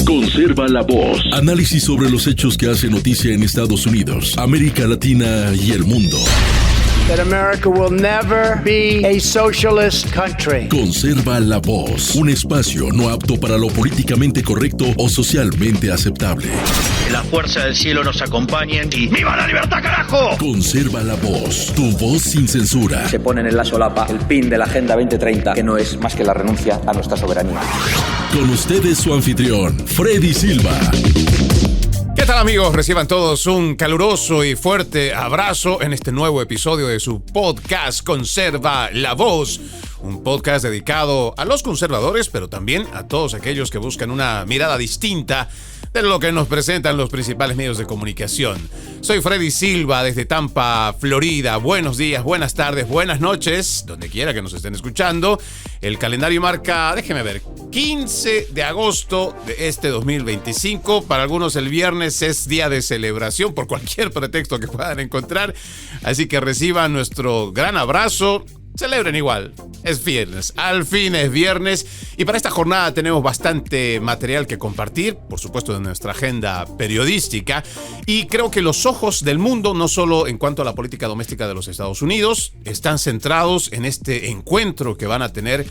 Conserva la voz. Análisis sobre los hechos que hacen noticia en Estados Unidos, América Latina y el mundo. That America will never be a socialist country. Conserva la voz. Un espacio no apto para lo políticamente correcto o socialmente aceptable. Que la fuerza del cielo nos acompañe y ¡viva la libertad, carajo! Conserva la voz. Tu voz sin censura. Se ponen en la solapa el pin de la Agenda 2030, que no es más que la renuncia a nuestra soberanía. Con ustedes su anfitrión, Freddy Silva. ¿Qué tal, amigos? Reciban todos un caluroso y fuerte abrazo en este nuevo episodio de su podcast Conserva la Voz. Un podcast dedicado a los conservadores, pero también a todos aquellos que buscan una mirada distinta de lo que nos presentan los principales medios de comunicación. Soy Freddy Silva desde Tampa, Florida. Buenos días, buenas tardes, buenas noches, donde quiera que nos estén escuchando. El calendario marca, déjeme ver, 15 de agosto de este 2025. Para algunos el viernes es día de celebración por cualquier pretexto que puedan encontrar. Así que reciban nuestro gran abrazo. Celebren igual, es viernes, al fin es viernes y para esta jornada tenemos bastante material que compartir, por supuesto de nuestra agenda periodística, y creo que los ojos del mundo, no solo en cuanto a la política doméstica de los Estados Unidos, están centrados en este encuentro que van a tener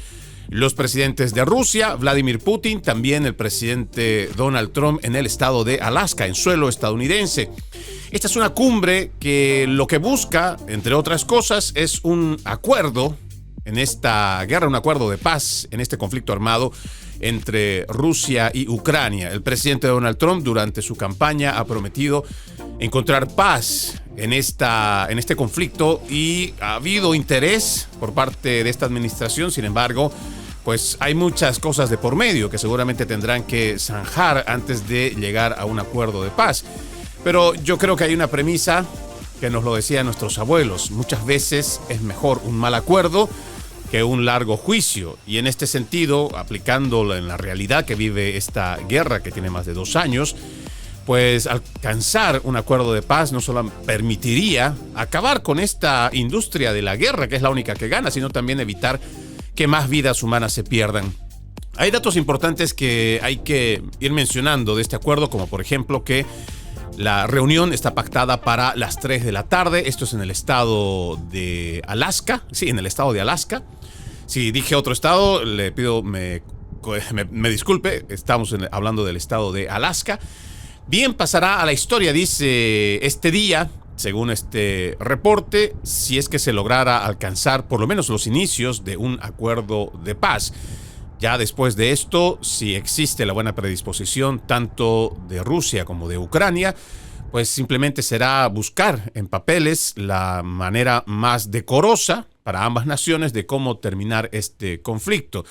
los presidentes de Rusia, Vladimir Putin, también el presidente Donald Trump en el estado de Alaska, en suelo estadounidense. Esta es una cumbre que lo que busca, entre otras cosas, es un acuerdo en esta guerra, un acuerdo de paz en este conflicto armado entre Rusia y Ucrania. El presidente Donald Trump durante su campaña ha prometido encontrar paz en este conflicto y ha habido interés por parte de esta administración. Sin embargo, pues hay muchas cosas de por medio que seguramente tendrán que zanjar antes de llegar a un acuerdo de paz. Pero yo creo que hay una premisa que nos lo decían nuestros abuelos. Muchas veces es mejor un mal acuerdo que un largo juicio. Y en este sentido, aplicándolo en la realidad que vive esta guerra que tiene más de 2 años, pues alcanzar un acuerdo de paz no solo permitiría acabar con esta industria de la guerra, que es la única que gana, sino también evitar que más vidas humanas se pierdan. Hay datos importantes que hay que ir mencionando de este acuerdo, como por ejemplo que la reunión está pactada para las 3 de la tarde. Esto es en el estado de Alaska. Sí, en el estado de Alaska. Si dije otro estado, le pido me disculpe. Estamos hablando del estado de Alaska. Bien, pasará a la historia, dice este día, según este reporte, si es que se lograra alcanzar por lo menos los inicios de un acuerdo de paz. Ya después de esto, si existe la buena predisposición tanto de Rusia como de Ucrania, pues simplemente será buscar en papeles la manera más decorosa para ambas naciones de cómo terminar este conflicto.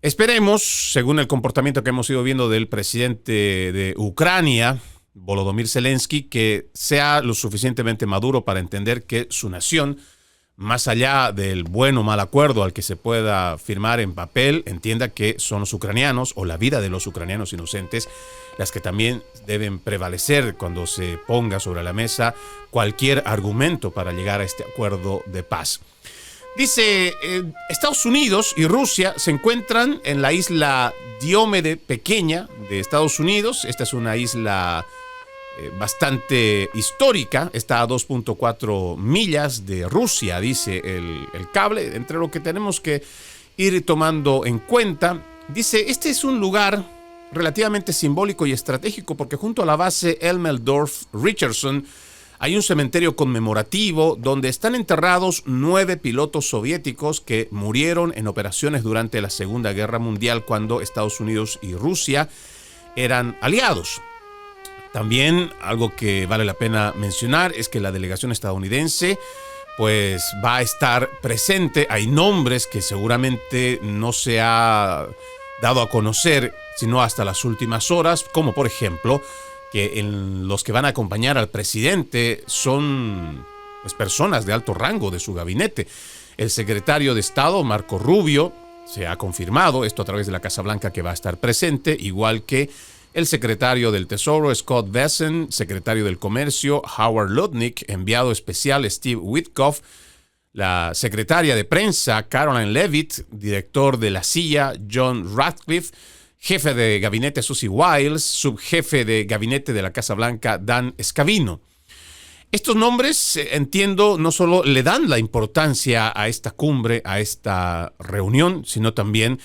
Esperemos, según el comportamiento que hemos ido viendo del presidente de Ucrania, Volodymyr Zelensky, que sea lo suficientemente maduro para entender que su nación, más allá del buen o mal acuerdo al que se pueda firmar en papel, entienda que son los ucranianos o la vida de los ucranianos inocentes las que también deben prevalecer cuando se ponga sobre la mesa cualquier argumento para llegar a este acuerdo de paz. Dice, Estados Unidos y Rusia se encuentran en la isla Diomede pequeña de Estados Unidos. Esta es una isla bastante histórica, está a 2.4 millas de Rusia, dice el cable, entre lo que tenemos que ir tomando en cuenta. Dice, este es un lugar relativamente simbólico y estratégico porque junto a la base Elmendorf-Richardson hay un cementerio conmemorativo donde están enterrados 9 pilotos soviéticos que murieron en operaciones durante la Segunda Guerra Mundial cuando Estados Unidos y Rusia eran aliados. También algo que vale la pena mencionar es que la delegación estadounidense pues va a estar presente. Hay nombres que seguramente no se ha dado a conocer sino hasta las últimas horas, como por ejemplo que los que van a acompañar al presidente son pues, personas de alto rango de su gabinete. El secretario de Estado, Marco Rubio, se ha confirmado, esto a través de la Casa Blanca, que va a estar presente, igual que el secretario del Tesoro, Scott Bessent, secretario del Comercio, Howard Lutnick, enviado especial, Steve Witkoff, la secretaria de prensa, Caroline Leavitt, director de la CIA, John Ratcliffe, jefe de gabinete Susie Wiles, subjefe de gabinete de la Casa Blanca Dan Scavino. Estos nombres, entiendo, no solo le dan la importancia a esta cumbre, a esta reunión, sino también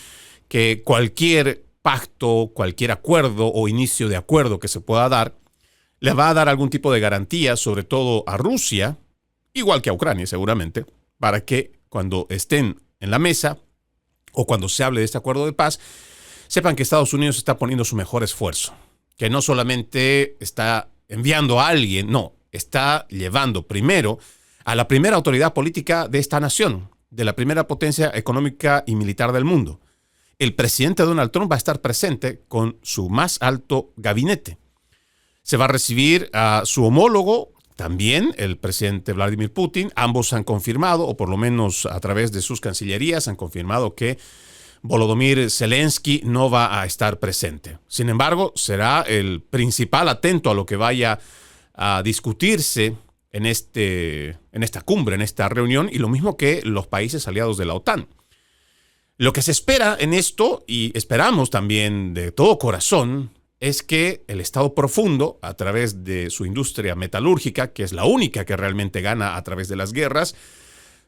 que cualquier pacto, cualquier acuerdo o inicio de acuerdo que se pueda dar, le va a dar algún tipo de garantía, sobre todo a Rusia, igual que a Ucrania seguramente, para que cuando estén en la mesa o cuando se hable de este acuerdo de paz, sepan que Estados Unidos está poniendo su mejor esfuerzo, que no solamente está enviando a alguien, no, está llevando primero a la primera autoridad política de esta nación, de la primera potencia económica y militar del mundo. El presidente Donald Trump va a estar presente con su más alto gabinete. Se va a recibir a su homólogo, también el presidente Vladimir Putin. Ambos han confirmado, o por lo menos a través de sus cancillerías, han confirmado que Volodymyr Zelensky no va a estar presente. Sin embargo, será el principal atento a lo que vaya a discutirse en esta cumbre, en esta reunión, y lo mismo que los países aliados de la OTAN. Lo que se espera en esto, y esperamos también de todo corazón, es que el Estado profundo, a través de su industria metalúrgica, que es la única que realmente gana a través de las guerras,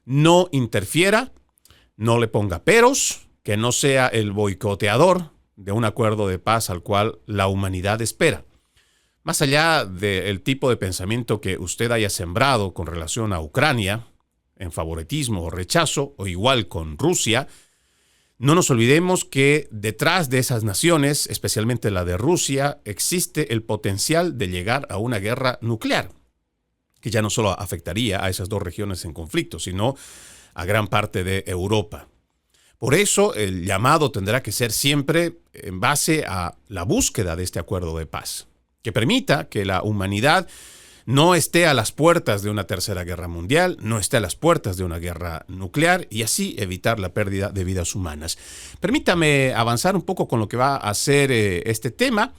no interfiera, no le ponga peros, que no sea el boicoteador de un acuerdo de paz al cual la humanidad espera. Más allá del tipo de pensamiento que usted haya sembrado con relación a Ucrania, en favoritismo o rechazo, o igual con Rusia, no nos olvidemos que detrás de esas naciones, especialmente la de Rusia, existe el potencial de llegar a una guerra nuclear, que ya no solo afectaría a esas dos regiones en conflicto, sino a gran parte de Europa. Por eso el llamado tendrá que ser siempre en base a la búsqueda de este acuerdo de paz, que permita que la humanidad no esté a las puertas de una tercera guerra mundial, no esté a las puertas de una guerra nuclear y así evitar la pérdida de vidas humanas. Permítame avanzar un poco con lo que va a ser este tema,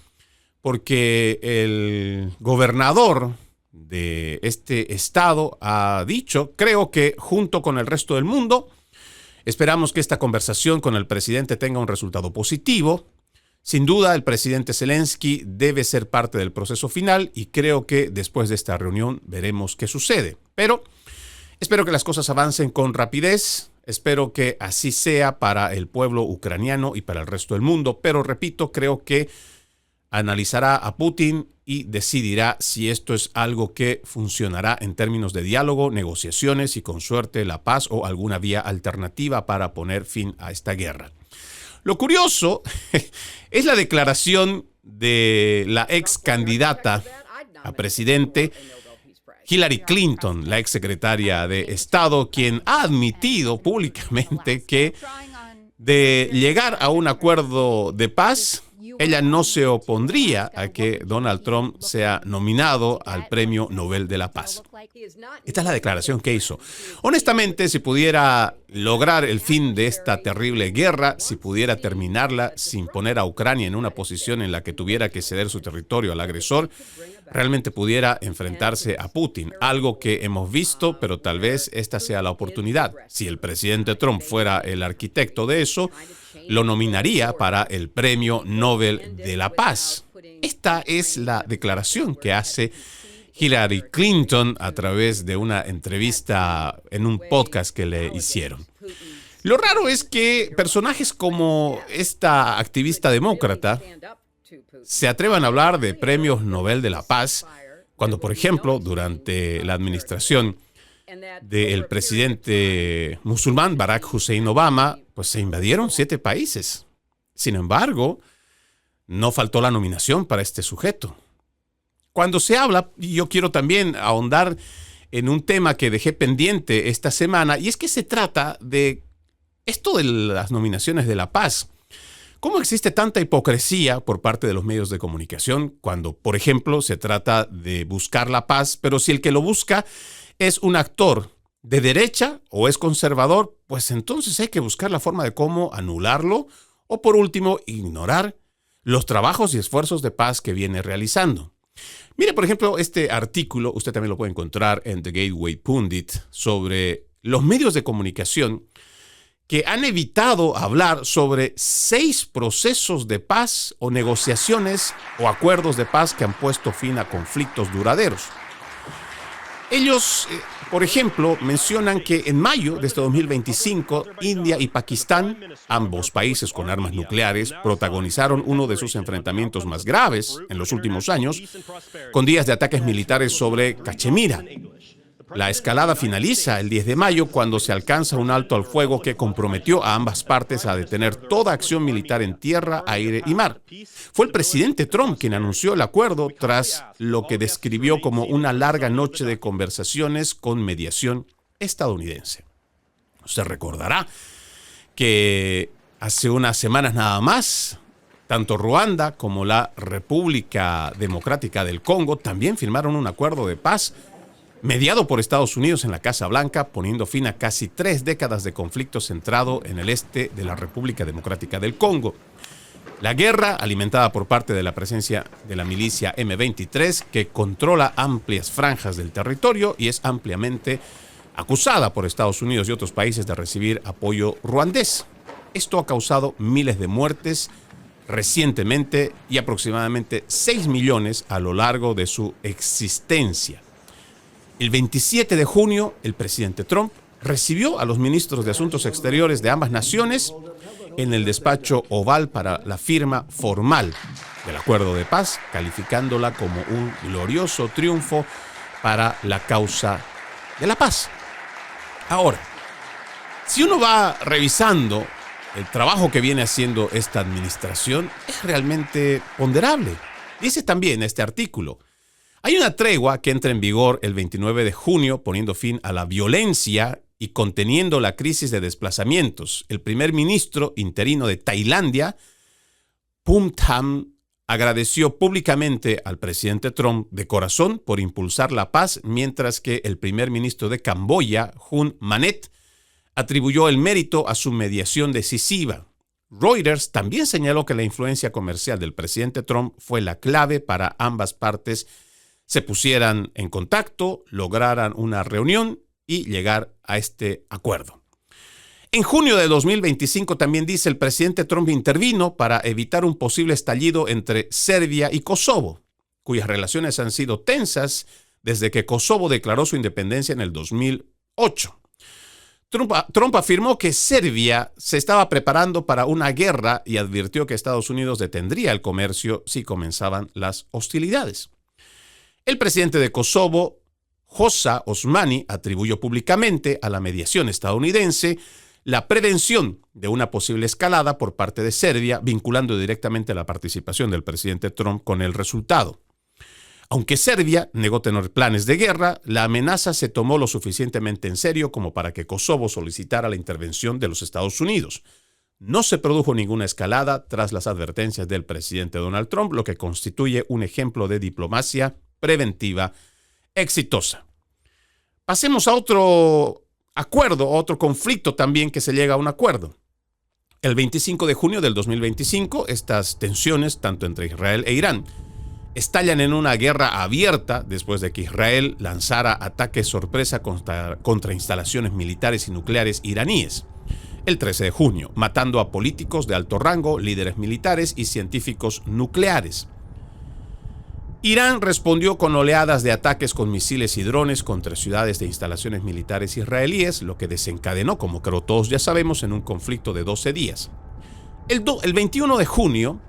porque el gobernador de este estado ha dicho, creo que junto con el resto del mundo, esperamos que esta conversación con el presidente tenga un resultado positivo. Sin duda, el presidente Zelensky debe ser parte del proceso final y creo que después de esta reunión veremos qué sucede. Pero espero que las cosas avancen con rapidez. Espero que así sea para el pueblo ucraniano y para el resto del mundo. Pero repito, creo que analizará a Putin y decidirá si esto es algo que funcionará en términos de diálogo, negociaciones y con suerte la paz o alguna vía alternativa para poner fin a esta guerra. Lo curioso es la declaración de la ex candidata a presidente Hillary Clinton, la ex secretaria de Estado, quien ha admitido públicamente que de llegar a un acuerdo de paz, ella no se opondría a que Donald Trump sea nominado al Premio Nobel de la Paz. Esta es la declaración que hizo. Honestamente, si pudiera lograr el fin de esta terrible guerra, si pudiera terminarla sin poner a Ucrania en una posición en la que tuviera que ceder su territorio al agresor, realmente pudiera enfrentarse a Putin, algo que hemos visto, pero tal vez esta sea la oportunidad. Si el presidente Trump fuera el arquitecto de eso, lo nominaría para el Premio Nobel de la Paz. Esta es la declaración que hace Hillary Clinton a través de una entrevista en un podcast que le hicieron. Lo raro es que personajes como esta activista demócrata se atrevan a hablar de premios Nobel de la Paz cuando, por ejemplo, durante la administración del presidente musulmán Barack Hussein Obama, pues se invadieron 7 países. Sin embargo, no faltó la nominación para este sujeto. Cuando se habla, y yo quiero también ahondar en un tema que dejé pendiente esta semana, y es que se trata de esto de las nominaciones de la paz. ¿Cómo existe tanta hipocresía por parte de los medios de comunicación cuando, por ejemplo, se trata de buscar la paz, pero si el que lo busca es un actor de derecha o es conservador, pues entonces hay que buscar la forma de cómo anularlo o, por último, ignorar los trabajos y esfuerzos de paz que viene realizando. Mire, por ejemplo, este artículo, usted también lo puede encontrar en The Gateway Pundit, sobre los medios de comunicación que han evitado hablar sobre 6 procesos de paz o negociaciones o acuerdos de paz que han puesto fin a conflictos duraderos. Ellos, por ejemplo, mencionan que en mayo de este 2025, India y Pakistán, ambos países con armas nucleares, protagonizaron uno de sus enfrentamientos más graves en los últimos años, con días de ataques militares sobre Cachemira. La escalada finaliza el 10 de mayo cuando se alcanza un alto al fuego que comprometió a ambas partes a detener toda acción militar en tierra, aire y mar. Fue el presidente Trump quien anunció el acuerdo tras lo que describió como una larga noche de conversaciones con mediación estadounidense. Se recordará que hace unas semanas nada más, tanto Ruanda como la República Democrática del Congo también firmaron un acuerdo de paz mediado por Estados Unidos en la Casa Blanca, poniendo fin a casi 3 décadas de conflicto centrado en el este de la República Democrática del Congo. La guerra, alimentada por parte de la presencia de la milicia M23, que controla amplias franjas del territorio y es ampliamente acusada por Estados Unidos y otros países de recibir apoyo ruandés. Esto ha causado miles de muertes recientemente y aproximadamente 6 millones a lo largo de su existencia. El 27 de junio, el presidente Trump recibió a los ministros de Asuntos Exteriores de ambas naciones en el despacho oval para la firma formal del acuerdo de paz, calificándola como un glorioso triunfo para la causa de la paz. Ahora, si uno va revisando el trabajo que viene haciendo esta administración, es realmente ponderable. Dice también este artículo: hay una tregua que entra en vigor el 29 de junio, poniendo fin a la violencia y conteniendo la crisis de desplazamientos. El primer ministro interino de Tailandia, Phumtham, agradeció públicamente al presidente Trump de corazón por impulsar la paz, mientras que el primer ministro de Camboya, Hun Manet, atribuyó el mérito a su mediación decisiva. Reuters también señaló que la influencia comercial del presidente Trump fue la clave para ambas partes se pusieran en contacto, lograran una reunión y llegar a este acuerdo. En junio de 2025 también dice el presidente Trump intervino para evitar un posible estallido entre Serbia y Kosovo, cuyas relaciones han sido tensas desde que Kosovo declaró su independencia en el 2008. Trump afirmó que Serbia se estaba preparando para una guerra y advirtió que Estados Unidos detendría el comercio si comenzaban las hostilidades. El presidente de Kosovo, Hoxha Osmani, atribuyó públicamente a la mediación estadounidense la prevención de una posible escalada por parte de Serbia, vinculando directamente la participación del presidente Trump con el resultado. Aunque Serbia negó tener planes de guerra, la amenaza se tomó lo suficientemente en serio como para que Kosovo solicitara la intervención de los Estados Unidos. No se produjo ninguna escalada tras las advertencias del presidente Donald Trump, lo que constituye un ejemplo de diplomacia preventiva exitosa. Pasemos a otro acuerdo, a otro conflicto también que se llega a un acuerdo. El 25 de junio del 2025, estas tensiones, tanto entre Israel e Irán, estallan en una guerra abierta después de que Israel lanzara ataques sorpresa contra instalaciones militares y nucleares iraníes el 13 de junio, matando a políticos de alto rango, líderes militares y científicos nucleares. Irán respondió con oleadas de ataques con misiles y drones contra ciudades de instalaciones militares israelíes, lo que desencadenó, como creo todos ya sabemos, en un conflicto de 12 días. El 21 de junio,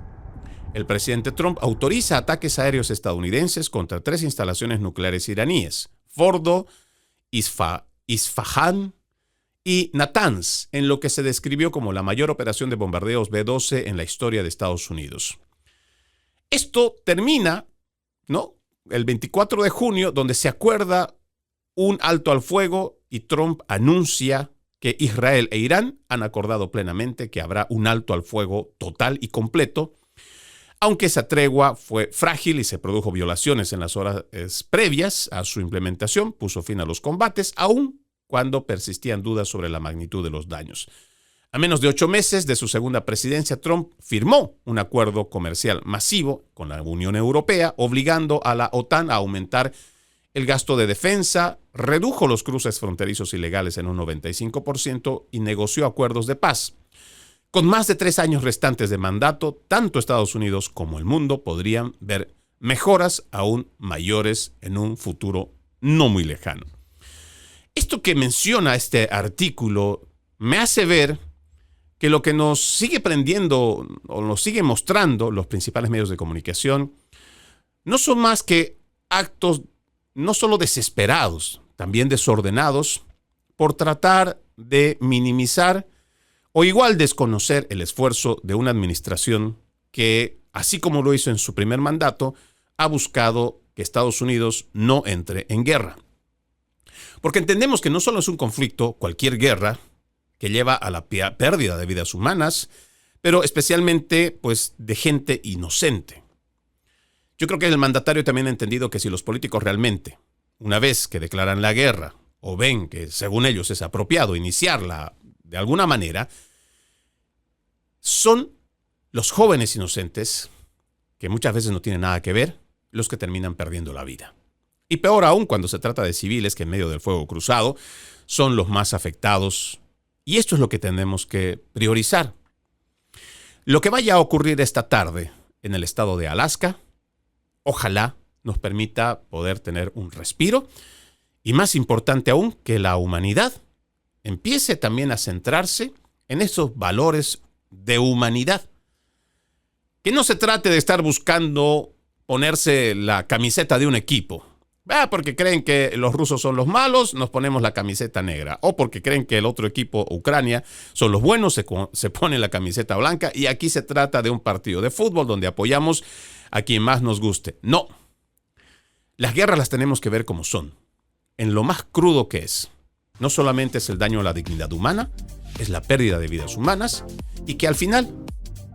el presidente Trump autoriza ataques aéreos estadounidenses contra 3 instalaciones nucleares iraníes: Fordo, Isfahan y Natanz, en lo que se describió como la mayor operación de bombardeos B-12 en la historia de Estados Unidos. Esto termina, ¿no?, el 24 de junio, donde se acuerda un alto al fuego y Trump anuncia que Israel e Irán han acordado plenamente que habrá un alto al fuego total y completo, aunque esa tregua fue frágil y se produjo violaciones en las horas previas a su implementación, puso fin a los combates, aún cuando persistían dudas sobre la magnitud de los daños. A menos de 8 meses de su segunda presidencia, Trump firmó un acuerdo comercial masivo con la Unión Europea, obligando a la OTAN a aumentar el gasto de defensa, redujo los cruces fronterizos ilegales en un 95% y negoció acuerdos de paz. Con más de 3 años restantes de mandato, tanto Estados Unidos como el mundo podrían ver mejoras aún mayores en un futuro no muy lejano. Esto que menciona este artículo me hace ver que lo que nos sigue prendiendo o nos sigue mostrando los principales medios de comunicación no son más que actos no solo desesperados, también desordenados, por tratar de minimizar o igual desconocer el esfuerzo de una administración que, así como lo hizo en su primer mandato, ha buscado que Estados Unidos no entre en guerra. Porque entendemos que no solo es un conflicto, cualquier guerra, que lleva a la pérdida de vidas humanas, pero especialmente pues, de gente inocente. Yo creo que el mandatario también ha entendido que si los políticos realmente, una vez que declaran la guerra, o ven que según ellos es apropiado iniciarla de alguna manera, son los jóvenes inocentes, que muchas veces no tienen nada que ver, los que terminan perdiendo la vida. Y peor aún cuando se trata de civiles que en medio del fuego cruzado son los más afectados. Y esto es lo que tenemos que priorizar. Lo que vaya a ocurrir esta tarde en el estado de Alaska, ojalá nos permita poder tener un respiro y, más importante aún, que la humanidad empiece también a centrarse en esos valores de humanidad. Que no se trate de estar buscando ponerse la camiseta de un equipo. Porque creen que los rusos son los malos, nos ponemos la camiseta negra. O porque creen que el otro equipo, Ucrania, son los buenos, se pone la camiseta blanca. Y aquí se trata de un partido de fútbol donde apoyamos a quien más nos guste. No. Las guerras las tenemos que ver como son, en lo más crudo que es. No solamente es el daño a la dignidad humana, es la pérdida de vidas humanas y que al final,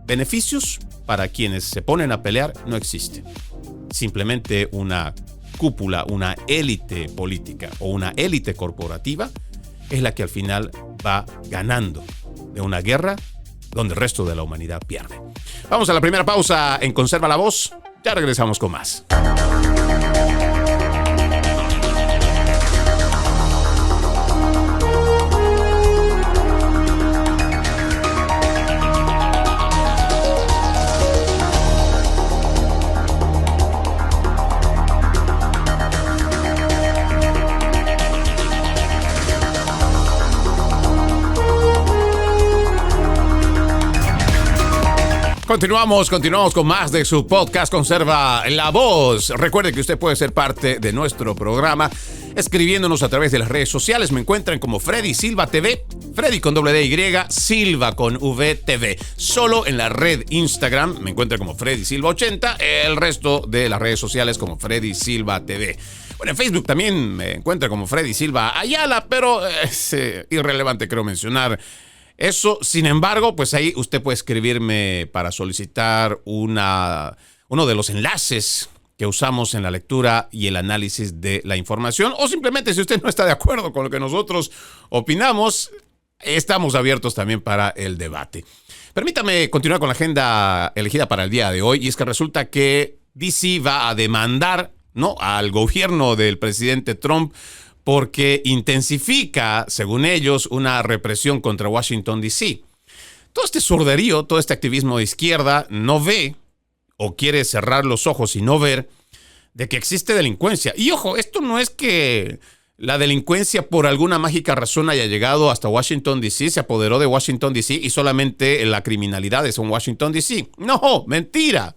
beneficios para quienes se ponen a pelear no existen. Simplemente una cúpula, una élite política o una élite corporativa es la que al final va ganando de una guerra donde el resto de la humanidad pierde. Vamos a la primera pausa en Conserva la Voz. Ya regresamos con más. Continuamos con más de su podcast Conserva la Voz. Recuerde que usted puede ser parte de nuestro programa escribiéndonos a través de las redes sociales. Me encuentran como Freddy Silva TV, Freddy con DY, Silva con VTV. Solo en la red Instagram me encuentran como Freddy Silva 80, el resto de las redes sociales como Freddy Silva TV. Bueno, en Facebook también me encuentra como Freddy Silva Ayala, pero es irrelevante creo mencionar eso. Sin embargo, pues ahí usted puede escribirme para solicitar uno de los enlaces que usamos en la lectura y el análisis de la información, o simplemente si usted no está de acuerdo con lo que nosotros opinamos, estamos abiertos también para el debate. Permítame continuar con la agenda elegida para el día de hoy, y es que resulta que DC va a demandar, ¿no?, al gobierno del presidente Trump porque intensifica, según ellos, una represión contra Washington, D.C. Todo este sorderío, todo este activismo de izquierda no ve o quiere cerrar los ojos y no ver de que existe delincuencia. Y ojo, esto no es que la delincuencia por alguna mágica razón haya llegado hasta Washington, D.C., se apoderó de Washington, D.C. y solamente la criminalidad es en Washington, D.C. No, mentira.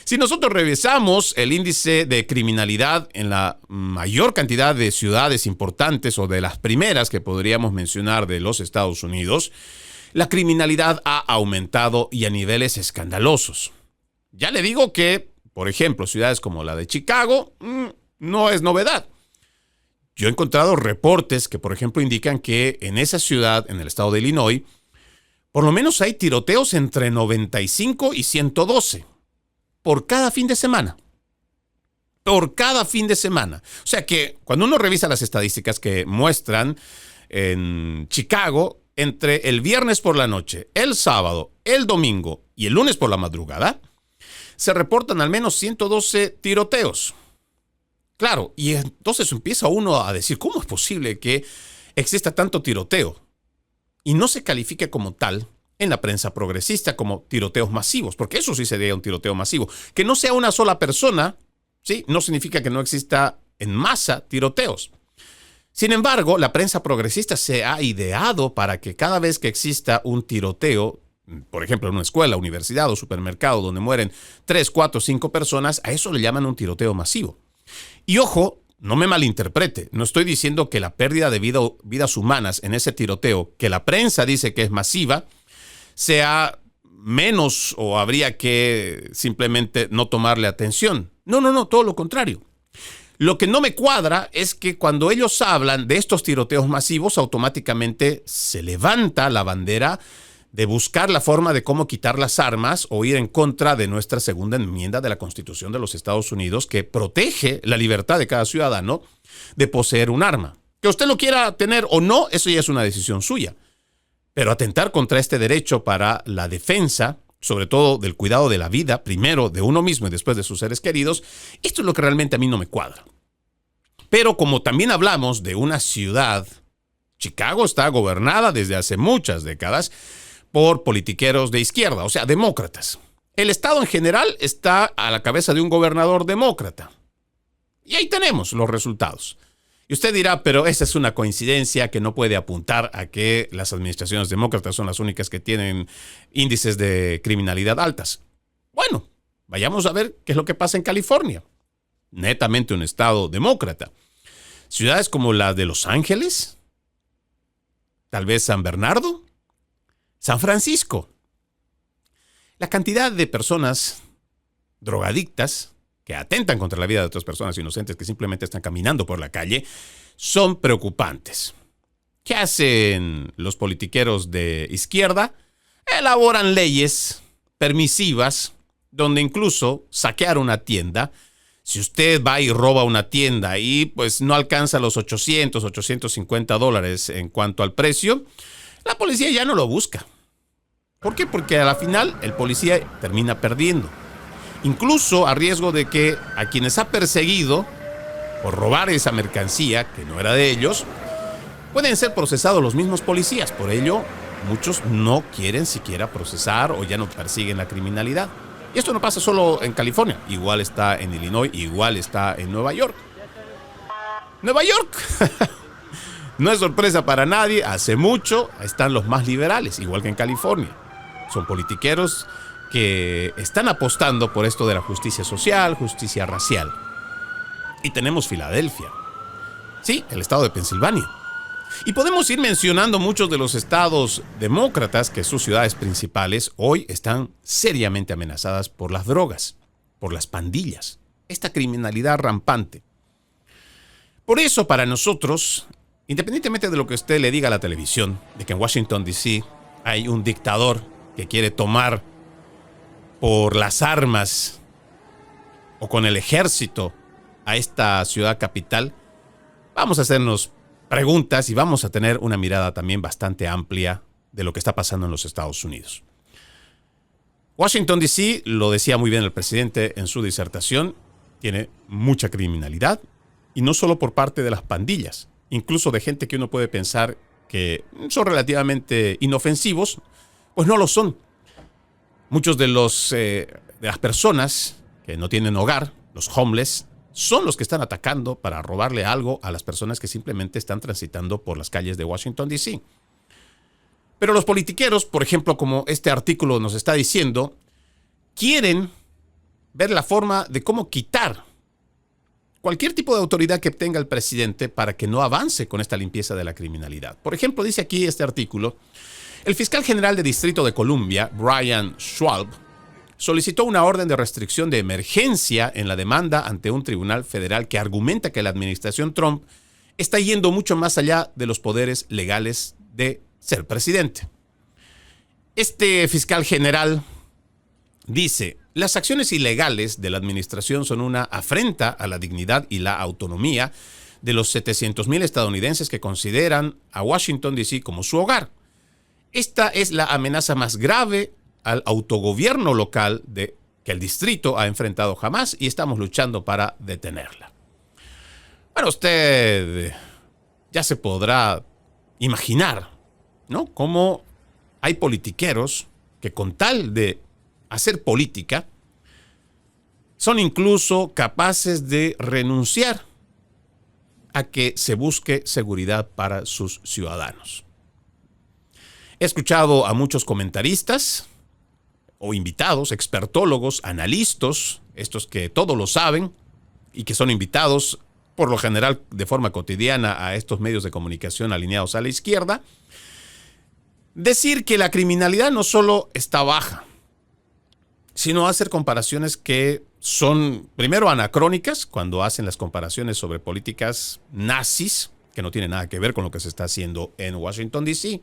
Si nosotros revisamos el índice de criminalidad en la mayor cantidad de ciudades importantes o de las primeras que podríamos mencionar de los Estados Unidos, la criminalidad ha aumentado y a niveles escandalosos. Ya le digo que, por ejemplo, ciudades como la de Chicago no es novedad. Yo he encontrado reportes que, por ejemplo, indican que en esa ciudad, en el estado de Illinois, por lo menos hay tiroteos entre 95 y 112. Por cada fin de semana. Por cada fin de semana. O sea que cuando uno revisa las estadísticas que muestran en Chicago, entre el viernes por la noche, el sábado, el domingo y el lunes por la madrugada, se reportan al menos 112 tiroteos. Claro, y entonces empieza uno a decir, ¿cómo es posible que exista tanto tiroteo y no se califique como tal en la prensa progresista como tiroteos masivos? Porque eso sí sería un tiroteo masivo. Que no sea una sola persona, ¿sí?, no significa que no exista en masa tiroteos. Sin embargo, la prensa progresista se ha ideado para que cada vez que exista un tiroteo, por ejemplo, en una escuela, universidad o supermercado donde mueren 3, 4, 5 personas, a eso le llaman un tiroteo masivo. Y ojo, no me malinterprete, no estoy diciendo que la pérdida de vidas humanas en ese tiroteo, que la prensa dice que es masiva, sea menos o habría que simplemente no tomarle atención. No, todo lo contrario. Lo que no me cuadra es que cuando ellos hablan de estos tiroteos masivos, automáticamente se levanta la bandera de buscar la forma de cómo quitar las armas o ir en contra de nuestra segunda enmienda de la Constitución de los Estados Unidos, que protege la libertad de cada ciudadano de poseer un arma. Que usted lo quiera tener o no, eso ya es una decisión suya. Pero atentar contra este derecho para la defensa, sobre todo del cuidado de la vida, primero de uno mismo y después de sus seres queridos, esto es lo que realmente a mí no me cuadra. Pero como también hablamos de una ciudad, Chicago está gobernada desde hace muchas décadas por politiqueros de izquierda, o sea, demócratas. El estado en general está a la cabeza de un gobernador demócrata. Y ahí tenemos los resultados. Y usted dirá, pero esa es una coincidencia que no puede apuntar a que las administraciones demócratas son las únicas que tienen índices de criminalidad altas. Bueno, vayamos a ver qué es lo que pasa en California. Netamente un estado demócrata. Ciudades como la de Los Ángeles, tal vez San Bernardo, San Francisco. La cantidad de personas drogadictas que atentan contra la vida de otras personas inocentes que simplemente están caminando por la calle son preocupantes. ¿Qué hacen los politiqueros de izquierda? Elaboran leyes permisivas donde incluso saquear una tienda, si usted va y roba una tienda y pues no alcanza los $850 en cuanto al precio, la policía ya no lo busca. ¿Por qué? Porque a la final el policía termina perdiendo. Incluso a riesgo de que a quienes ha perseguido por robar esa mercancía, que no era de ellos, pueden ser procesados los mismos policías. Por ello, muchos no quieren siquiera procesar o ya no persiguen la criminalidad. Y esto no pasa solo en California, igual está en Illinois, igual está en Nueva York. ¡Nueva York! No es sorpresa para nadie, hace mucho están los más liberales, igual que en California. Son politiqueros que están apostando por esto de la justicia social, justicia racial. Y tenemos Filadelfia. Sí, el estado de Pensilvania. Y podemos ir mencionando muchos de los estados demócratas que sus ciudades principales hoy están seriamente amenazadas por las drogas, por las pandillas, esta criminalidad rampante. Por eso, para nosotros, independientemente de lo que usted le diga a la televisión, de que en Washington, D.C. hay un dictador que quiere tomar por las armas o con el ejército a esta ciudad capital, vamos a hacernos preguntas y vamos a tener una mirada también bastante amplia de lo que está pasando en los Estados Unidos. Washington, D.C., lo decía muy bien el presidente en su disertación, tiene mucha criminalidad y no solo por parte de las pandillas, incluso de gente que uno puede pensar que son relativamente inofensivos, pues no lo son. Muchos de las personas que no tienen hogar, los homeless, son los que están atacando para robarle algo a las personas que simplemente están transitando por las calles de Washington, D.C. Pero los politiqueros, por ejemplo, como este artículo nos está diciendo, quieren ver la forma de cómo quitar cualquier tipo de autoridad que tenga el presidente para que no avance con esta limpieza de la criminalidad. Por ejemplo, dice aquí este artículo, el fiscal general de Distrito de Columbia, Brian Schwab, solicitó una orden de restricción de emergencia en la demanda ante un tribunal federal que argumenta que la administración Trump está yendo mucho más allá de los poderes legales de ser presidente. Este fiscal general dice, las acciones ilegales de la administración son una afrenta a la dignidad y la autonomía de los 700,000 estadounidenses que consideran a Washington, D.C. como su hogar. Esta es la amenaza más grave al autogobierno local que el distrito ha enfrentado jamás y estamos luchando para detenerla. Bueno, usted ya se podrá imaginar, ¿no?, cómo hay politiqueros que con tal de hacer política son incluso capaces de renunciar a que se busque seguridad para sus ciudadanos. He escuchado a muchos comentaristas o invitados, expertólogos, analistas, estos que todo lo saben y que son invitados por lo general de forma cotidiana a estos medios de comunicación alineados a la izquierda, decir que la criminalidad no solo está baja, sino hacer comparaciones que son, primero, anacrónicas, cuando hacen las comparaciones sobre políticas nazis, que no tienen nada que ver con lo que se está haciendo en Washington, D.C.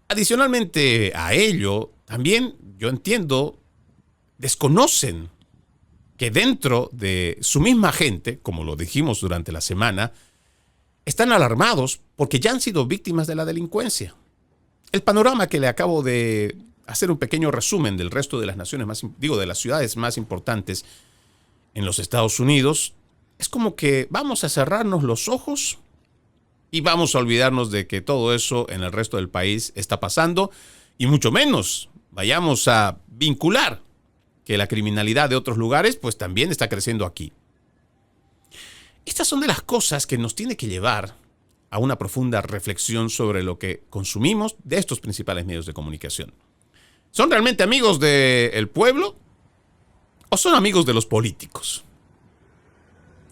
Adicionalmente a ello, también, yo entiendo, desconocen que dentro de su misma gente, como lo dijimos durante la semana, están alarmados porque ya han sido víctimas de la delincuencia. El panorama que le acabo de hacer un pequeño resumen del resto de las naciones de las ciudades más importantes en los Estados Unidos, es como que vamos a cerrarnos los ojos y vamos a olvidarnos de que todo eso en el resto del país está pasando, y mucho menos vayamos a vincular que la criminalidad de otros lugares pues también está creciendo aquí. Estas son de las cosas que nos tiene que llevar a una profunda reflexión sobre lo que consumimos de estos principales medios de comunicación. ¿Son realmente amigos del pueblo o son amigos de los políticos?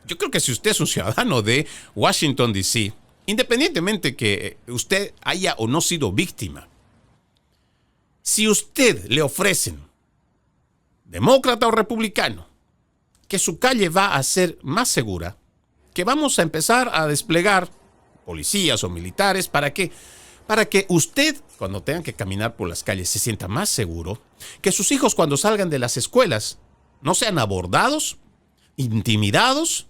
Yo creo que si usted es un ciudadano de Washington, D.C., independientemente que usted haya o no sido víctima, si usted le ofrecen, demócrata o republicano, que su calle va a ser más segura, que vamos a empezar a desplegar policías o militares para que usted, cuando tenga que caminar por las calles, se sienta más seguro, que sus hijos cuando salgan de las escuelas no sean abordados, intimidados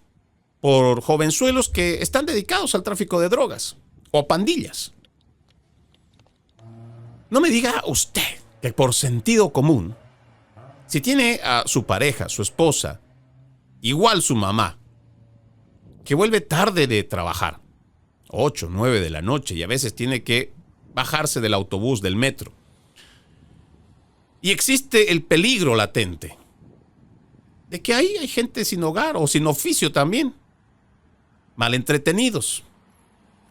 por jovenzuelos que están dedicados al tráfico de drogas o a pandillas. No me diga usted que por sentido común, si tiene a su pareja, su esposa, igual su mamá, que vuelve tarde de trabajar, 8, 9 de la noche, y a veces tiene que bajarse del autobús, del metro, y existe el peligro latente de que ahí hay gente sin hogar o sin oficio también, mal entretenidos,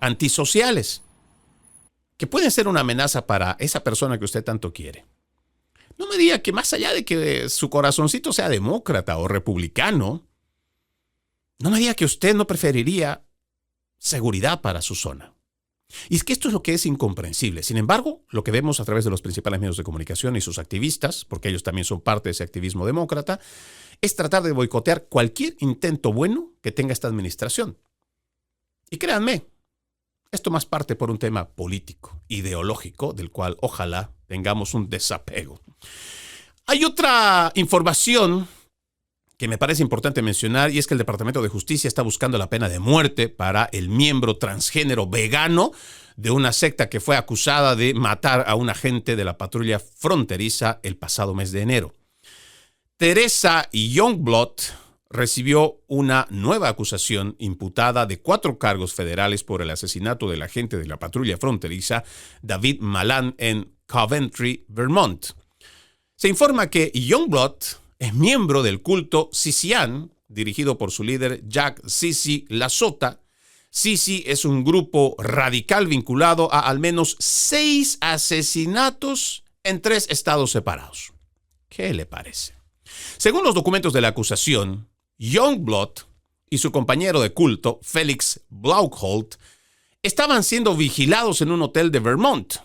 antisociales, que pueden ser una amenaza para esa persona que usted tanto quiere. No me diga que más allá de que su corazoncito sea demócrata o republicano, no me diga que usted no preferiría seguridad para su zona. Y es que esto es lo que es incomprensible. Sin embargo, lo que vemos a través de los principales medios de comunicación y sus activistas, porque ellos también son parte de ese activismo demócrata, es tratar de boicotear cualquier intento bueno que tenga esta administración. Y créanme, esto más parte por un tema político, ideológico, del cual ojalá tengamos un desapego. Hay otra información que me parece importante mencionar, y es que el Departamento de Justicia está buscando la pena de muerte para el miembro transgénero vegano de una secta que fue acusada de matar a un agente de la patrulla fronteriza el pasado mes de enero. Teresa Youngblood recibió una nueva acusación imputada de 4 cargos federales por el asesinato del agente de la patrulla fronteriza David Malan en Coventry, Vermont. Se informa que Youngblood es miembro del culto Sisian, dirigido por su líder Jack Sisi Lasota. Sisi es un grupo radical vinculado a al menos 6 asesinatos en 3 estados separados. ¿Qué le parece? Según los documentos de la acusación, Youngblood y su compañero de culto, Felix Blaukholt, estaban siendo vigilados en un hotel de Vermont,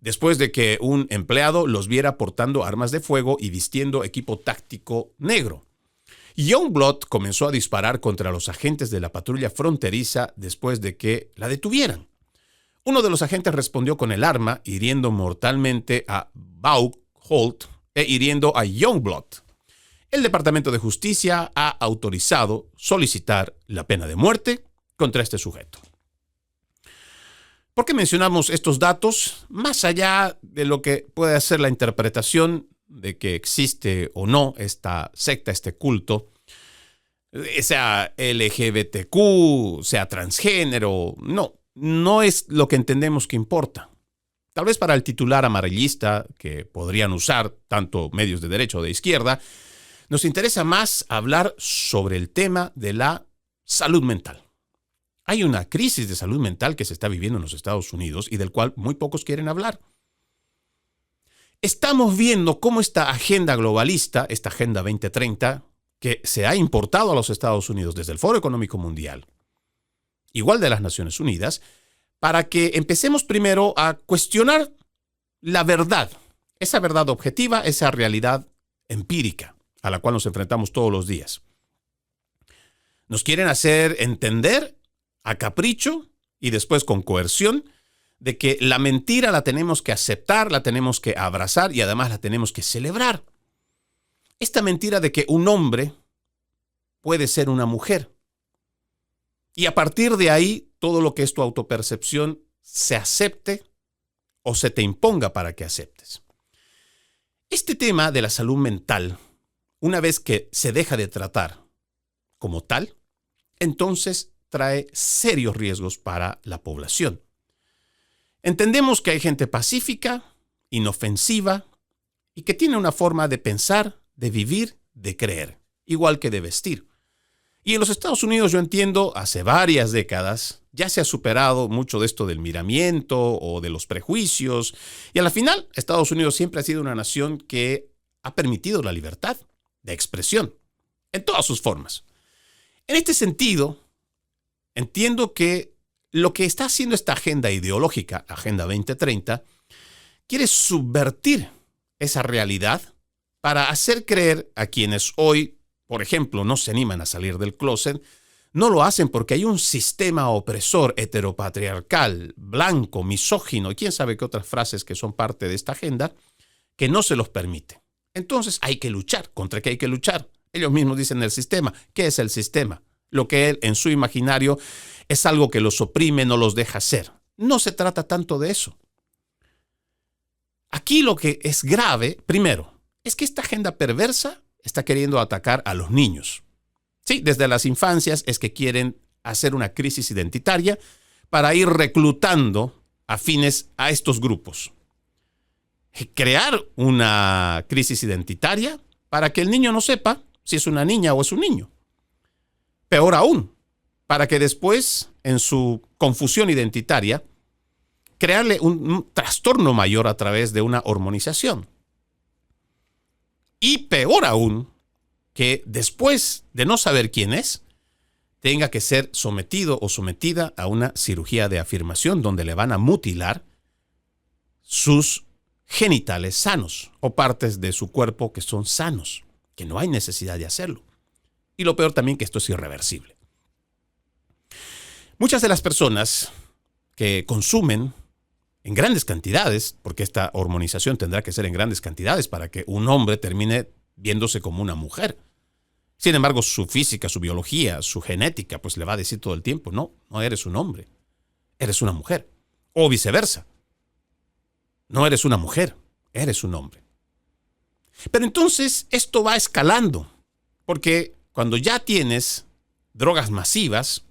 después de que un empleado los viera portando armas de fuego y vistiendo equipo táctico negro. Youngblood comenzó a disparar contra los agentes de la patrulla fronteriza después de que la detuvieran. Uno de los agentes respondió con el arma, hiriendo mortalmente a Blaukholt e hiriendo a Youngblood. El Departamento de Justicia ha autorizado solicitar la pena de muerte contra este sujeto. ¿Por qué mencionamos estos datos? Más allá de lo que puede ser la interpretación de que existe o no esta secta, este culto, sea LGBTQ, sea transgénero. No es lo que entendemos que importa. Tal vez para el titular amarillista que podrían usar tanto medios de derecha o de izquierda, nos interesa más hablar sobre el tema de la salud mental. Hay una crisis de salud mental que se está viviendo en los Estados Unidos y del cual muy pocos quieren hablar. Estamos viendo cómo esta agenda globalista, esta Agenda 2030, que se ha importado a los Estados Unidos desde el Foro Económico Mundial, igual de las Naciones Unidas, para que empecemos primero a cuestionar la verdad, esa verdad objetiva, esa realidad empírica a la cual nos enfrentamos todos los días. Nos quieren hacer entender a capricho y después con coerción de que la mentira la tenemos que aceptar, la tenemos que abrazar y además la tenemos que celebrar. Esta mentira de que un hombre puede ser una mujer. Y a partir de ahí, todo lo que es tu autopercepción se acepte o se te imponga para que aceptes. Este tema de la salud mental, una vez que se deja de tratar como tal, entonces trae serios riesgos para la población. Entendemos que hay gente pacífica, inofensiva y que tiene una forma de pensar, de vivir, de creer, igual que de vestir. Y en los Estados Unidos, yo entiendo, hace varias décadas ya se ha superado mucho de esto del miramiento o de los prejuicios. Y a la final, Estados Unidos siempre ha sido una nación que ha permitido la libertad de expresión en todas sus formas. En este sentido, entiendo que lo que está haciendo esta agenda ideológica, Agenda 2030, quiere subvertir esa realidad para hacer creer a quienes hoy, por ejemplo, no se animan a salir del closet, no lo hacen porque hay un sistema opresor heteropatriarcal, blanco, misógino y quién sabe qué otras frases que son parte de esta agenda, que no se los permite. Entonces hay que luchar. ¿Contra qué hay que luchar? Ellos mismos dicen el sistema. ¿Qué es el sistema? Lo que él, en su imaginario, es algo que los oprime, no los deja ser. No se trata tanto de eso. Aquí lo que es grave, primero, es que esta agenda perversa está queriendo atacar a los niños. Sí, desde las infancias es que quieren hacer una crisis identitaria para ir reclutando afines a estos grupos. Crear una crisis identitaria para que el niño no sepa si es una niña o es un niño. Peor aún, para que después, en su confusión identitaria, crearle un trastorno mayor a través de una hormonización. Y peor aún, que después de no saber quién es, tenga que ser sometido o sometida a una cirugía de afirmación donde le van a mutilar sus genitales sanos o partes de su cuerpo que son sanos, que no hay necesidad de hacerlo. Y lo peor también que esto es irreversible. Muchas de las personas que consumen en grandes cantidades, porque esta hormonización tendrá que ser en grandes cantidades para que un hombre termine viéndose como una mujer. Sin embargo, su física, su biología, su genética, pues le va a decir todo el tiempo, no eres un hombre, eres una mujer. O viceversa. No eres una mujer, eres un hombre. Pero entonces esto va escalando, porque cuando ya tienes drogas masivas,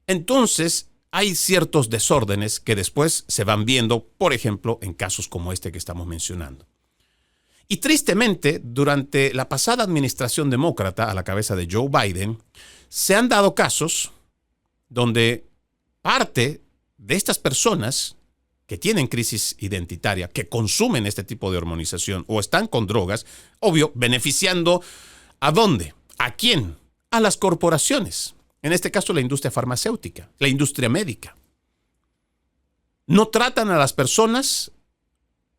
entonces hay ciertos desórdenes que después se van viendo, por ejemplo, en casos como este que estamos mencionando. Y tristemente, durante la pasada administración demócrata a la cabeza de Joe Biden, se han dado casos donde parte de estas personas que tienen crisis identitaria, que consumen este tipo de hormonización o están con drogas, obvio, beneficiando ¿a dónde? ¿A quién? A las corporaciones. En este caso, la industria farmacéutica, la industria médica. No tratan a las personas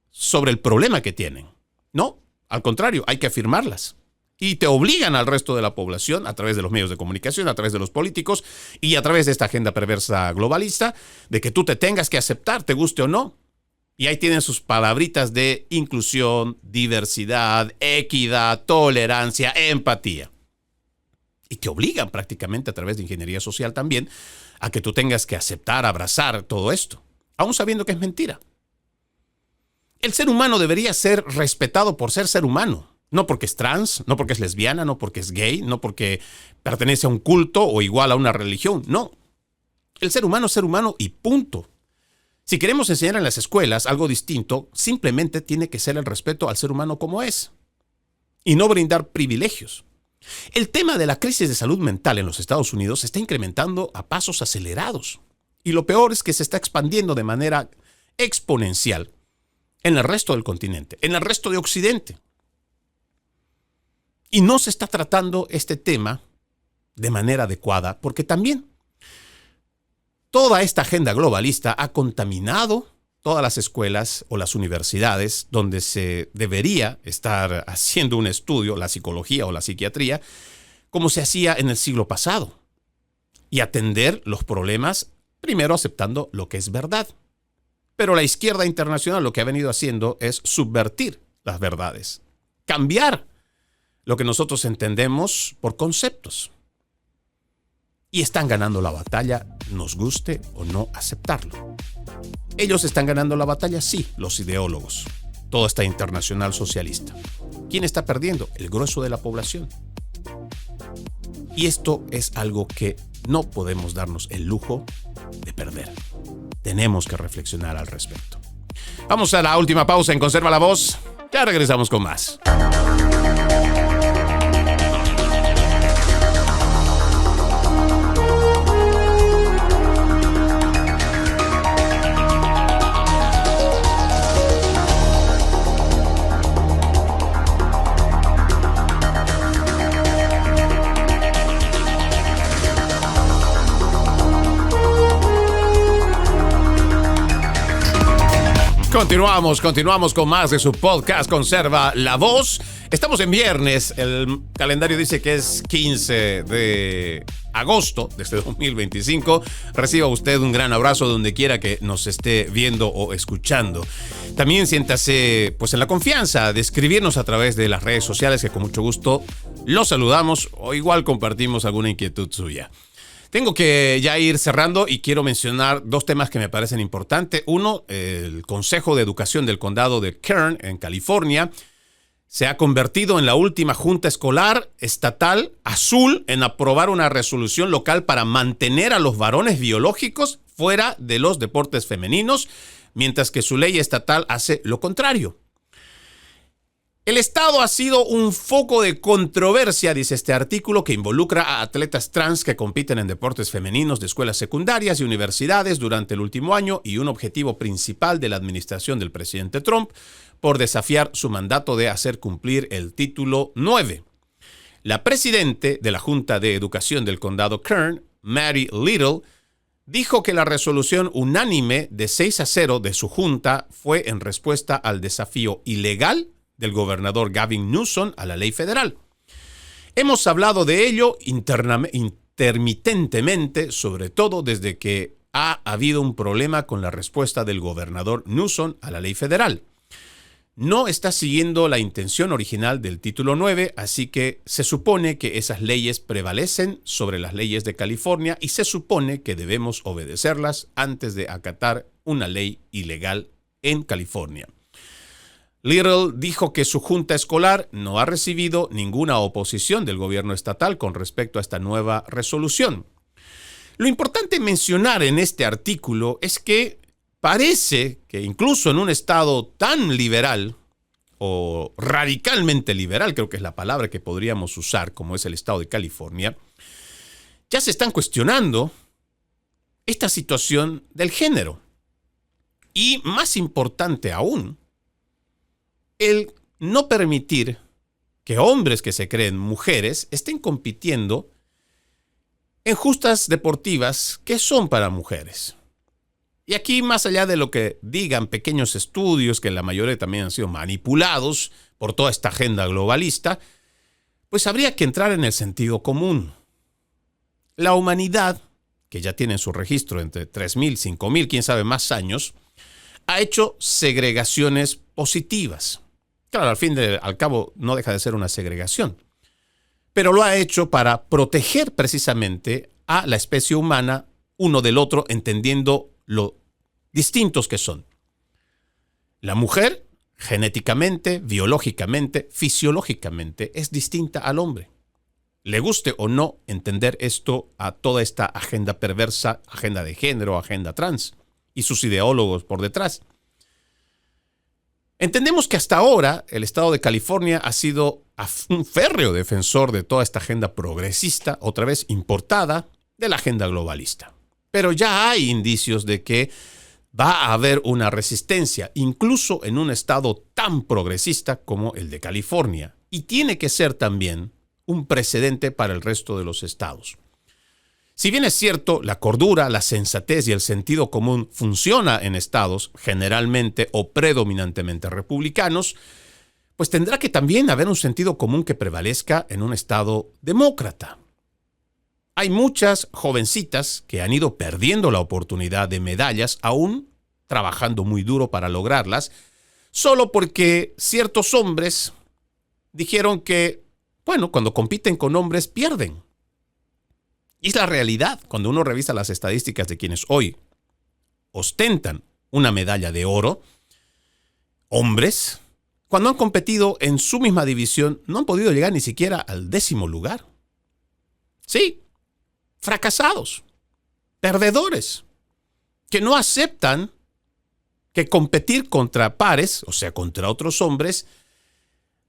sobre el problema que tienen. No, al contrario, hay que afirmarlas. Y te obligan al resto de la población, a través de los medios de comunicación, a través de los políticos y a través de esta agenda perversa globalista, de que tú te tengas que aceptar, te guste o no. Y ahí tienen sus palabritas de inclusión, diversidad, equidad, tolerancia, empatía. Y te obligan prácticamente a través de ingeniería social también a que tú tengas que aceptar, abrazar todo esto, aún sabiendo que es mentira. El ser humano debería ser respetado por ser humano. No porque es trans, no porque es lesbiana, no porque es gay, no porque pertenece a un culto o igual a una religión. No. El ser humano es ser humano y punto. Si queremos enseñar en las escuelas algo distinto, simplemente tiene que ser el respeto al ser humano como es y no brindar privilegios. El tema de la crisis de salud mental en los Estados Unidos se está incrementando a pasos acelerados. Y lo peor es que se está expandiendo de manera exponencial en el resto del continente, en el resto de Occidente. Y no se está tratando este tema de manera adecuada porque también toda esta agenda globalista ha contaminado todas las escuelas o las universidades donde se debería estar haciendo un estudio, la psicología o la psiquiatría, como se hacía en el siglo pasado, y atender los problemas primero aceptando lo que es verdad. Pero la izquierda internacional lo que ha venido haciendo es subvertir las verdades, cambiar lo que nosotros entendemos por conceptos. Y están ganando la batalla, nos guste o no aceptarlo. Ellos están ganando la batalla, sí, los ideólogos, toda esta internacional socialista. ¿Quién está perdiendo? El grueso de la población. Y esto es algo que no podemos darnos el lujo de perder. Tenemos que reflexionar al respecto. Vamos a la última pausa en Conserva la Voz. Ya regresamos con más. Continuamos con más de su podcast Conserva la Voz. Estamos en viernes, el calendario dice que es 15 de agosto de este 2025. Reciba usted un gran abrazo donde quiera que nos esté viendo o escuchando. También siéntase pues en la confianza de escribirnos a través de las redes sociales, que con mucho gusto los saludamos o igual compartimos alguna inquietud suya. Tengo que ya ir cerrando y quiero mencionar dos temas que me parecen importantes. Uno, el Consejo de Educación del Condado de Kern, en California, se ha convertido en la última junta escolar estatal azul en aprobar una resolución local para mantener a los varones biológicos fuera de los deportes femeninos, mientras que su ley estatal hace lo contrario. El Estado ha sido un foco de controversia, dice este artículo, que involucra a atletas trans que compiten en deportes femeninos de escuelas secundarias y universidades durante el último año y un objetivo principal de la administración del presidente Trump por desafiar su mandato de hacer cumplir el título 9. La presidente de la Junta de Educación del Condado Kern, Mary Little, dijo que la resolución unánime de 6-0 de su junta fue en respuesta al desafío ilegal del gobernador Gavin Newsom a la ley federal. Hemos hablado de ello intermitentemente, sobre todo desde que ha habido un problema con la respuesta del gobernador Newsom a la ley federal. No está siguiendo la intención original del título 9, así que se supone que esas leyes prevalecen sobre las leyes de California y se supone que debemos obedecerlas antes de acatar una ley ilegal en California. Little dijo que su junta escolar no ha recibido ninguna oposición del gobierno estatal con respecto a esta nueva resolución. Lo importante mencionar en este artículo es que parece que incluso en un estado tan liberal o radicalmente liberal, creo que es la palabra que podríamos usar, como es el estado de California, ya se están cuestionando esta situación del género. Y más importante aún, el no permitir que hombres que se creen mujeres estén compitiendo en justas deportivas que son para mujeres. Y aquí, más allá de lo que digan pequeños estudios, que la mayoría también han sido manipulados por toda esta agenda globalista, pues habría que entrar en el sentido común. La humanidad, que ya tiene en su registro entre 3.000, 5.000, quién sabe más años, ha hecho segregaciones positivas. Claro, al cabo no deja de ser una segregación, pero lo ha hecho para proteger precisamente a la especie humana uno del otro, entendiendo lo distintos que son. La mujer genéticamente, biológicamente, fisiológicamente, es distinta al hombre. Le guste o no entender esto a toda esta agenda perversa, agenda de género, agenda trans y sus ideólogos por detrás. Entendemos que hasta ahora el estado de California ha sido un férreo defensor de toda esta agenda progresista, otra vez importada, de la agenda globalista. Pero ya hay indicios de que va a haber una resistencia, incluso en un estado tan progresista como el de California, y tiene que ser también un precedente para el resto de los estados. Si bien es cierto, la cordura, la sensatez y el sentido común funciona en estados generalmente o predominantemente republicanos, pues tendrá que también haber un sentido común que prevalezca en un estado demócrata. Hay muchas jovencitas que han ido perdiendo la oportunidad de medallas, aún trabajando muy duro para lograrlas, solo porque ciertos hombres dijeron que, bueno, cuando compiten con hombres pierden. Y es la realidad cuando uno revisa las estadísticas de quienes hoy ostentan una medalla de oro, hombres, cuando han competido en su misma división, no han podido llegar ni siquiera al 10º lugar. Sí, fracasados, perdedores, que no aceptan que competir contra pares, o sea, contra otros hombres,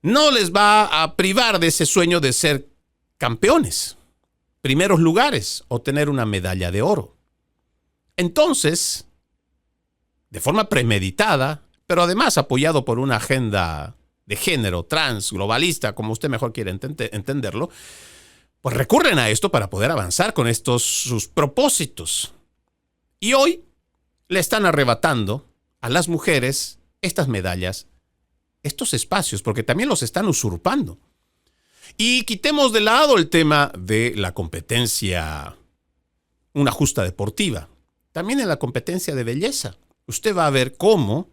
no les va a privar de ese sueño de ser campeones, primeros lugares o tener una medalla de oro. Entonces, de forma premeditada, pero además apoyado por una agenda de género, trans, globalista, como usted mejor quiere entenderlo, pues recurren a esto para poder avanzar con estos sus propósitos. Y hoy le están arrebatando a las mujeres estas medallas, estos espacios, porque también los están usurpando. Y quitemos de lado el tema de la competencia, una justa deportiva. También en la competencia de belleza. Usted va a ver cómo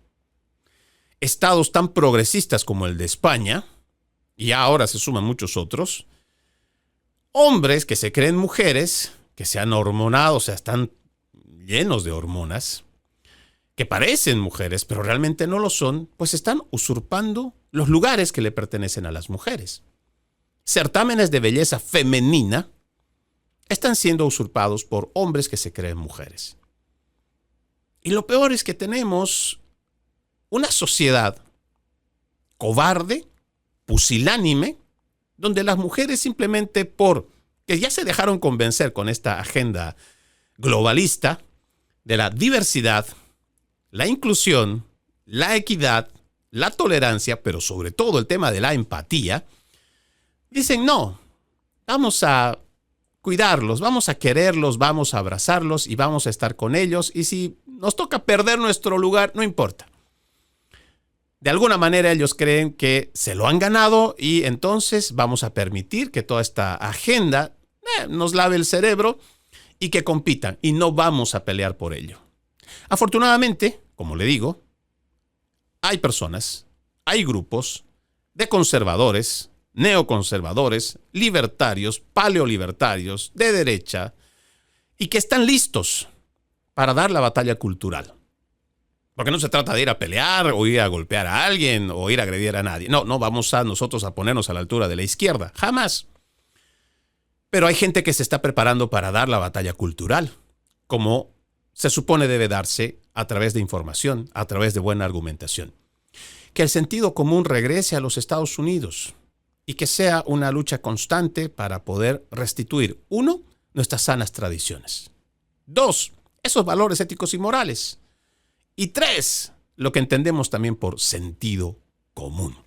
estados tan progresistas como el de España, y ahora se suman muchos otros, hombres que se creen mujeres, que se han hormonado, o sea, están llenos de hormonas, que parecen mujeres, pero realmente no lo son, pues están usurpando los lugares que le pertenecen a las mujeres. Certámenes de belleza femenina están siendo usurpados por hombres que se creen mujeres. Y lo peor es que tenemos una sociedad cobarde, pusilánime, donde las mujeres simplemente que ya se dejaron convencer con esta agenda globalista de la diversidad, la inclusión, la equidad, la tolerancia, pero sobre todo el tema de la empatía, dicen no, vamos a cuidarlos, vamos a quererlos, vamos a abrazarlos y vamos a estar con ellos, y si nos toca perder nuestro lugar, no importa. De alguna manera ellos creen que se lo han ganado y entonces vamos a permitir que toda esta agenda nos lave el cerebro y que compitan, y no vamos a pelear por ello. Afortunadamente, como le digo, hay personas, hay grupos de conservadores, neoconservadores, libertarios, paleolibertarios, de derecha, y que están listos para dar la batalla cultural. Porque no se trata de ir a pelear o ir a golpear a alguien o ir a agredir a nadie. No vamos a nosotros a ponernos a la altura de la izquierda, jamás. Pero hay gente que se está preparando para dar la batalla cultural, como se supone debe darse a través de información, a través de buena argumentación. Que el sentido común regrese a los Estados Unidos y que sea una lucha constante para poder restituir, 1, nuestras sanas tradiciones. 2, esos valores éticos y morales. Y 3, lo que entendemos también por sentido común.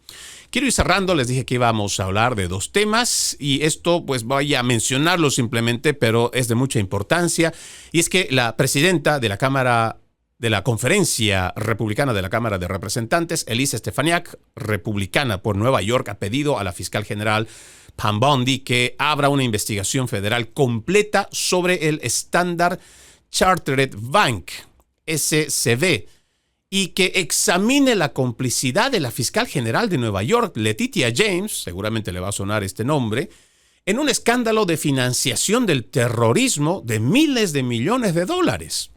Quiero ir cerrando, les dije que íbamos a hablar de 2 temas y esto pues voy a mencionarlo simplemente, pero es de mucha importancia. Y es que la presidenta de la Cámara de la Conferencia Republicana de la Cámara de Representantes, Elisa Stefanik, republicana por Nueva York, ha pedido a la fiscal general Pam Bondi que abra una investigación federal completa sobre el Standard Chartered Bank, SCB, y que examine la complicidad de la fiscal general de Nueva York, Letitia James, seguramente le va a sonar este nombre, en un escándalo de financiación del terrorismo de miles de millones de dólares.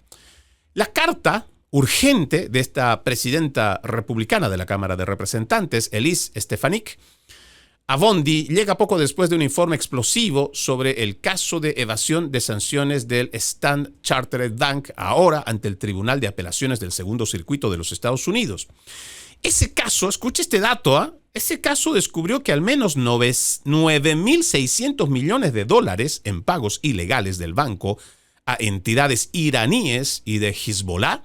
La carta urgente de esta presidenta republicana de la Cámara de Representantes, Elise Stefanik, a Bondi llega poco después de un informe explosivo sobre el caso de evasión de sanciones del Standard Chartered Bank, ahora ante el Tribunal de Apelaciones del Segundo Circuito de los Estados Unidos. Ese caso, escuche este dato, ese caso descubrió que al menos 9.600 millones de dólares en pagos ilegales del banco a entidades iraníes y de Hezbollah,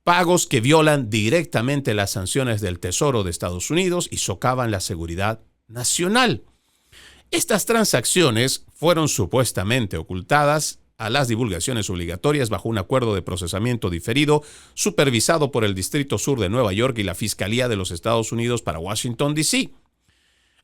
pagos que violan directamente las sanciones del Tesoro de Estados Unidos y socavan la seguridad nacional. Estas transacciones fueron supuestamente ocultadas a las divulgaciones obligatorias bajo un acuerdo de procesamiento diferido supervisado por el Distrito Sur de Nueva York y la Fiscalía de los Estados Unidos para Washington, D.C.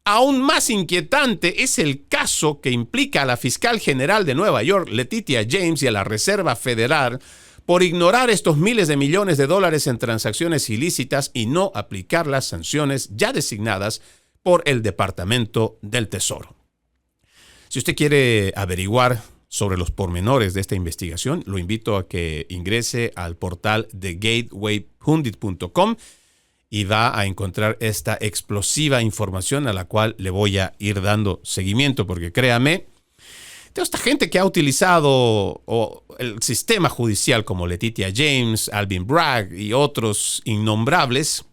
Aún más inquietante es el caso que implica a la fiscal general de Nueva York, Letitia James, y a la Reserva Federal por ignorar estos miles de millones de dólares en transacciones ilícitas y no aplicar las sanciones ya designadas por el Departamento del Tesoro. Si usted quiere averiguar sobre los pormenores de esta investigación, lo invito a que ingrese al portal de gatewaypundit.com y va a encontrar esta explosiva información a la cual le voy a ir dando seguimiento, porque créame, toda esta gente que ha utilizado el sistema judicial como Letitia James, Alvin Bragg y otros innombrables,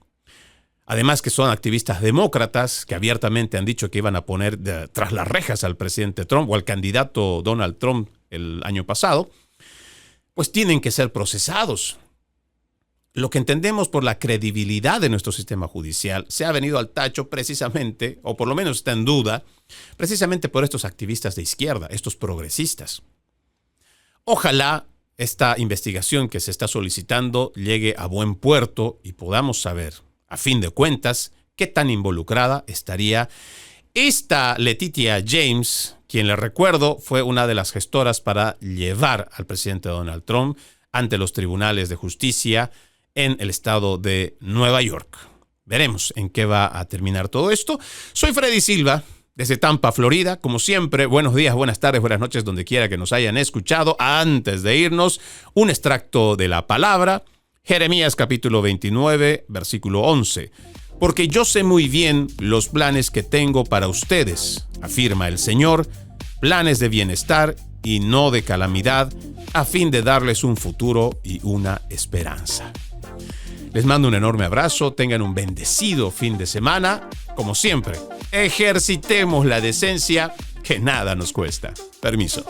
además que son activistas demócratas que abiertamente han dicho que iban a poner tras las rejas al presidente Trump o al candidato Donald Trump el año pasado, pues tienen que ser procesados. Lo que entendemos por la credibilidad de nuestro sistema judicial se ha venido al tacho precisamente, o por lo menos está en duda, precisamente por estos activistas de izquierda, estos progresistas. Ojalá esta investigación que se está solicitando llegue a buen puerto y podamos saber, a fin de cuentas, qué tan involucrada estaría esta Letitia James, quien, le recuerdo, fue una de las gestoras para llevar al presidente Donald Trump ante los tribunales de justicia en el estado de Nueva York. Veremos en qué va a terminar todo esto. Soy Freddy Silva, desde Tampa, Florida. Como siempre, buenos días, buenas tardes, buenas noches, donde quiera que nos hayan escuchado. Antes de irnos, un extracto de la palabra, Jeremías capítulo 29, versículo 11. Porque yo sé muy bien los planes que tengo para ustedes, afirma el Señor, planes de bienestar y no de calamidad, a fin de darles un futuro y una esperanza. Les mando un enorme abrazo, tengan un bendecido fin de semana. Como siempre, ejercitemos la decencia, que nada nos cuesta. Permiso.